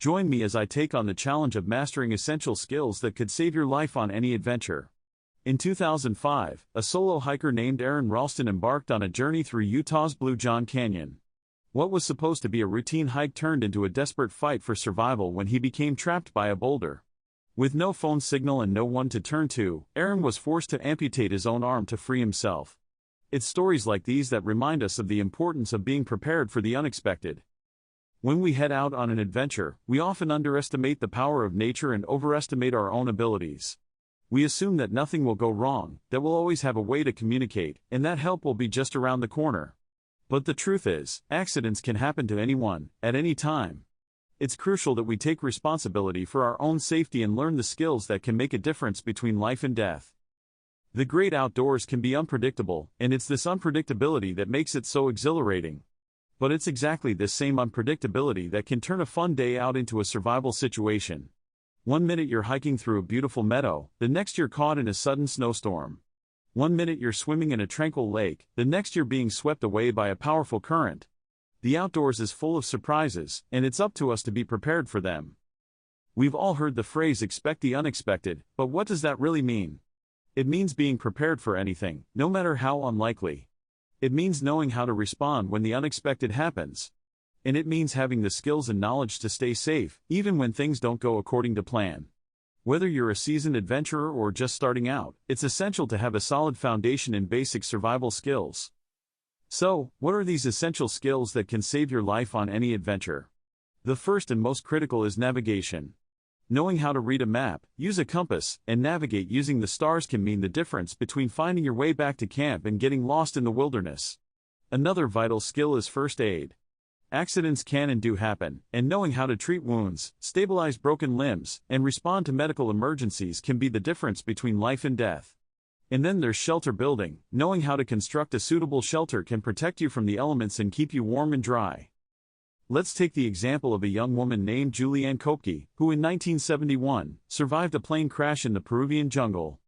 Join me as I take on the challenge of mastering essential skills that could save your life on any adventure. In 2005, a solo hiker named Aaron Ralston embarked on a journey through Utah's Blue John Canyon. What was supposed to be a routine hike turned into a desperate fight for survival when he became trapped by a boulder. With no phone signal and no one to turn to, Aaron was forced to amputate his own arm to free himself. It's stories like these that remind us of the importance of being prepared for the unexpected. When we head out on an adventure, we often underestimate the power of nature and overestimate our own abilities. We assume that nothing will go wrong, that we'll always have a way to communicate, and that help will be just around the corner. But the truth is, accidents can happen to anyone, at any time. It's crucial that we take responsibility for our own safety and learn the skills that can make a difference between life and death. The great outdoors can be unpredictable, and it's this unpredictability that makes it so exhilarating. But it's exactly this same unpredictability that can turn a fun day out into a survival situation. One minute you're hiking through a beautiful meadow, the next you're caught in a sudden snowstorm. One minute you're swimming in a tranquil lake, the next you're being swept away by a powerful current. The outdoors is full of surprises, and it's up to us to be prepared for them. We've all heard the phrase expect the unexpected, but what does that really mean? It means being prepared for anything, no matter how unlikely. It means knowing how to respond when the unexpected happens. And it means having the skills and knowledge to stay safe, even when things don't go according to plan. Whether you're a seasoned adventurer or just starting out, it's essential to have a solid foundation in basic survival skills. So, what are these essential skills that can save your life on any adventure? The first and most critical is navigation. Knowing how to read a map, use a compass, and navigate using the stars can mean the difference between finding your way back to camp and getting lost in the wilderness. Another vital skill is first aid. Accidents can and do happen, and knowing how to treat wounds, stabilize broken limbs, and respond to medical emergencies can be the difference between life and death. And then there's shelter building. Knowing how to construct a suitable shelter can protect you from the elements and keep you warm and dry. Let's take the example of a young woman named Julianne Kopke, who in 1971, survived a plane crash in the Peruvian jungle.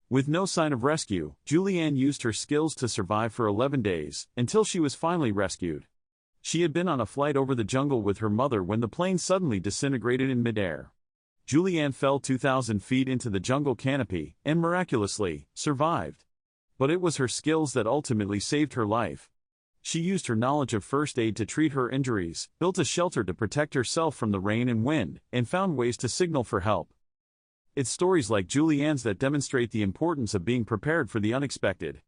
With no sign of rescue, Julianne used her skills to survive for 11 days, until she was finally rescued. She had been on a flight over the jungle with her mother when the plane suddenly disintegrated in midair. Julianne fell 2,000 feet into the jungle canopy, and miraculously, survived. But it was her skills that ultimately saved her life. She used her knowledge of first aid to treat her injuries, built a shelter to protect herself from the rain and wind, and found ways to signal for help. It's stories like Julianne's that demonstrate the importance of being prepared for the unexpected.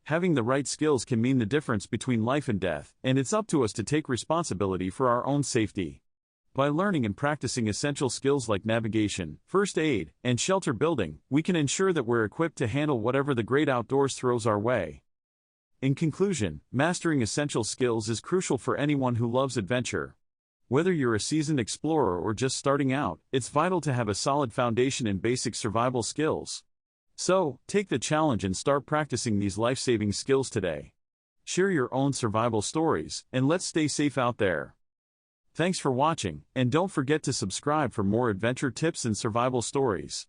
Having the right skills can mean the difference between life and death, and it's up to us to take responsibility for our own safety. By learning and practicing essential skills like navigation, first aid, and shelter building, we can ensure that we're equipped to handle whatever the great outdoors throws our way. In conclusion, mastering essential skills is crucial for anyone who loves adventure. Whether you're a seasoned explorer or just starting out, it's vital to have a solid foundation in basic survival skills. So, take the challenge and start practicing these life-saving skills today. Share your own survival stories, and let's stay safe out there. Thanks for watching, and don't forget to subscribe for more adventure tips and survival stories.